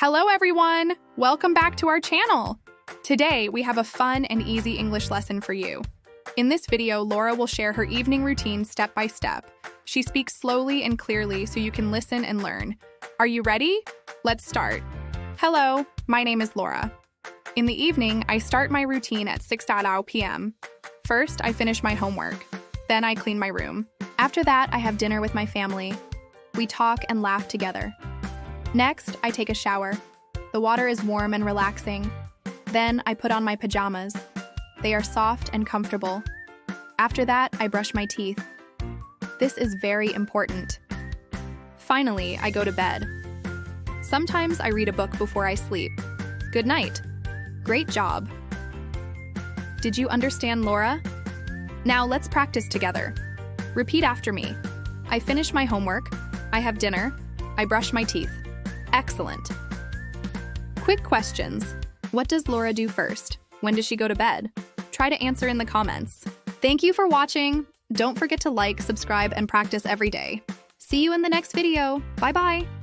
Hello everyone! Welcome back to our channel! Today, we have a fun and easy English lesson for you. In this video, Laura will share her evening routine step by step. She speaks slowly and clearly so you can listen and learn. Are you ready? Let's start. Hello, my name is Laura. In the evening, I start my routine at 6 p.m. First, I finish my homework. Then I clean my room. After that, I have dinner with my family. We talk and laugh together. Next, I take a shower. The water is warm and relaxing. Then I put on my pajamas. They are soft and comfortable. After that, I brush my teeth. This is very important. Finally, I go to bed. Sometimes I read a book before I sleep. Good night. Great job. Did you understand, Laura? Now let's practice together. Repeat after me. I finish my homework. I have dinner. I brush my teeth. Excellent. Quick questions. What does Laura do first? When does she go to bed? Try to answer in the comments. Thank you for watching. Don't forget to like, subscribe, and practice every day. See you in the next video. Bye-bye.